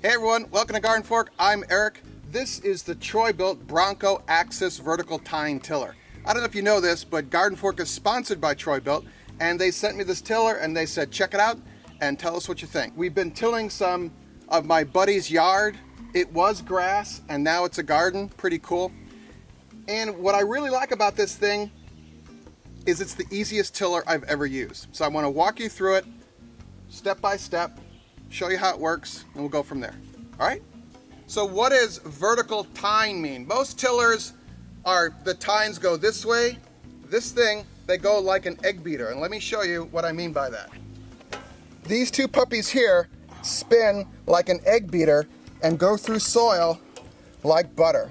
Hey everyone, welcome to GardenFork. I'm Eric. This is the troy-bilt Bronco Axis vertical-tine tiller. I don't know if you know this, but GardenFork is sponsored by troy-bilt, and they sent me this tiller and they said, check it out and tell us what you think. We've been tilling some of my buddy's yard. It was grass and now it's a garden, pretty cool. And what I really like about this thing is it's the easiest tiller I've ever used. So I want to walk you through it step by step, show you how it works, and we'll go from there. All right? So what does vertical tine mean? Most tillers the tines go this way. This thing, they go like an egg beater. And let me show you what I mean by that. These two puppies here spin like an egg beater and go through soil like butter.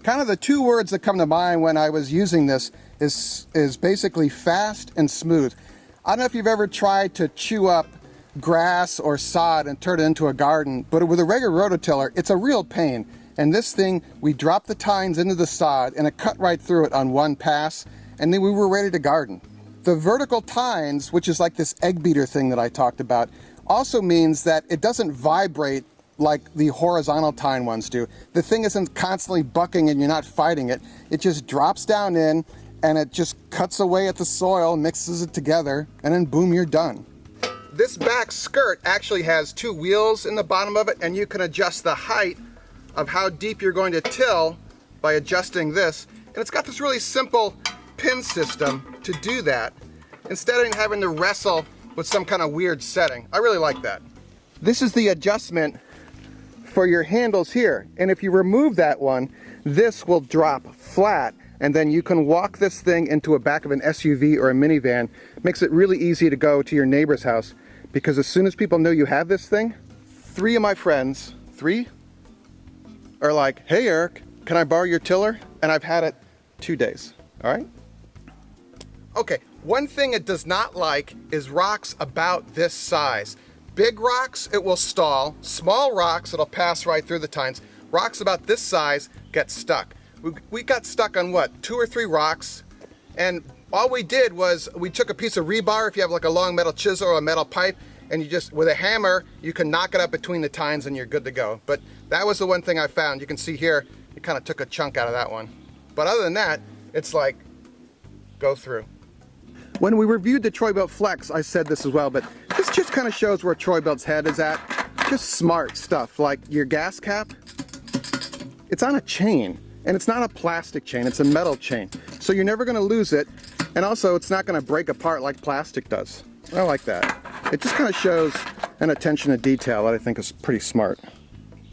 Kind of the two words that come to mind when I was using this is basically fast and smooth. I don't know if you've ever tried to chew up grass or sod and turn it into a garden, but with a regular rototiller, it's a real pain. And this thing, we dropped the tines into the sod and it cut right through it on one pass, and then we were ready to garden. The vertical tines, which is like this egg beater thing that I talked about, also means that it doesn't vibrate like the horizontal tine ones do. The thing isn't constantly bucking and you're not fighting it. It just drops down in and it just cuts away at the soil, mixes it together, and then boom, you're done. This back skirt actually has two wheels in the bottom of it, and you can adjust the height of how deep you're going to till by adjusting this. And it's got this really simple pin system to do that instead of having to wrestle with some kind of weird setting. I really like that. This is the adjustment for your handles here, and if you remove that one, this will drop flat, and then you can walk this thing into a back of an SUV or a minivan. Makes it really easy to go to your neighbor's house, because as soon as people know you have this thing, three of my friends, are like, hey Eric, can I borrow your tiller? And I've had it 2 days. All right? Okay, one thing it does not like is rocks about this size. Big rocks, it will stall. Small rocks, it'll pass right through the tines. Rocks about this size get stuck. We got stuck on what, 2 or 3 rocks, and all we did was we took a piece of rebar, if you have like a long metal chisel or a metal pipe, and you just, with a hammer, you can knock it up between the tines and you're good to go. But that was the one thing I found. You can see here, it kind of took a chunk out of that one. But other than that, it's like, go through. When we reviewed the troy-bilt Flex, I said this as well, but this just kind of shows where troy-bilt's head is at. Just smart stuff, like your gas cap. It's on a chain, and it's not a plastic chain, it's a metal chain. So you're never gonna lose it, and also it's not gonna break apart like plastic does. I like that. It just kind of shows an attention to detail that I think is pretty smart.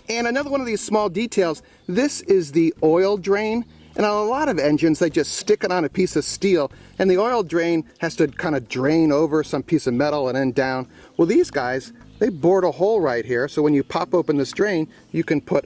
And another one of these small details, this is the oil drain. And on a lot of engines, they just stick it on a piece of steel, and the oil drain has to kind of drain over some piece of metal and then down. Well, these guys, they bored a hole right here, so when you pop open this drain, you can put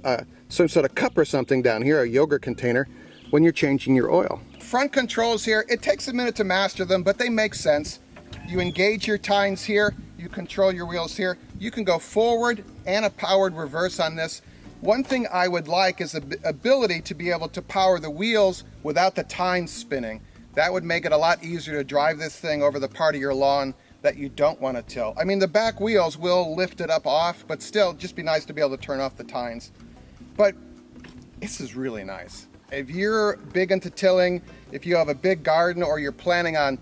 some sort of cup or something down here, a yogurt container, when you're changing your oil. Front controls here, it takes a minute to master them, but they make sense. You engage your tines here, you control your wheels here. You can go forward and a powered reverse on this. One thing I would like is the ability to be able to power the wheels without the tines spinning. That would make it a lot easier to drive this thing over the part of your lawn that you don't want to till. I mean, the back wheels will lift it up off, but still, just be nice to be able to turn off the tines. But this is really nice. If you're big into tilling, if you have a big garden or you're planning on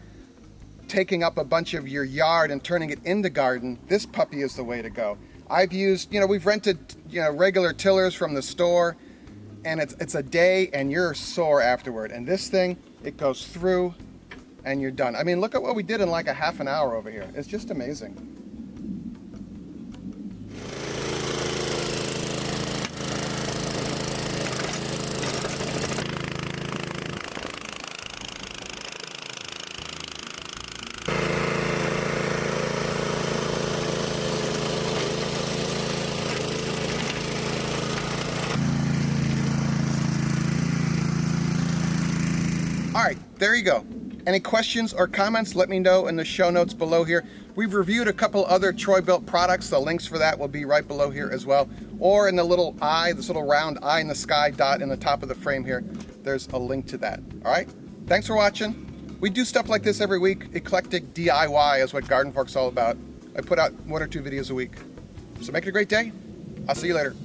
taking up a bunch of your yard and turning it into garden, this puppy is the way to go. I've used, we've rented, regular tillers from the store, and it's a day and you're sore afterward. And this thing, it goes through and you're done. I mean, look at what we did in like a half an hour over here. It's just amazing. All right, there you go. Any questions or comments, let me know in the show notes below here. We've reviewed a couple other troy-bilt products. The links for that will be right below here as well. Or in the little eye, this little round eye in the sky dot in the top of the frame here, there's a link to that. All right, thanks for watching. We do stuff like this every week. Eclectic DIY is what GardenFork's all about. I put out 1 or 2 videos a week. So make it a great day. I'll see you later.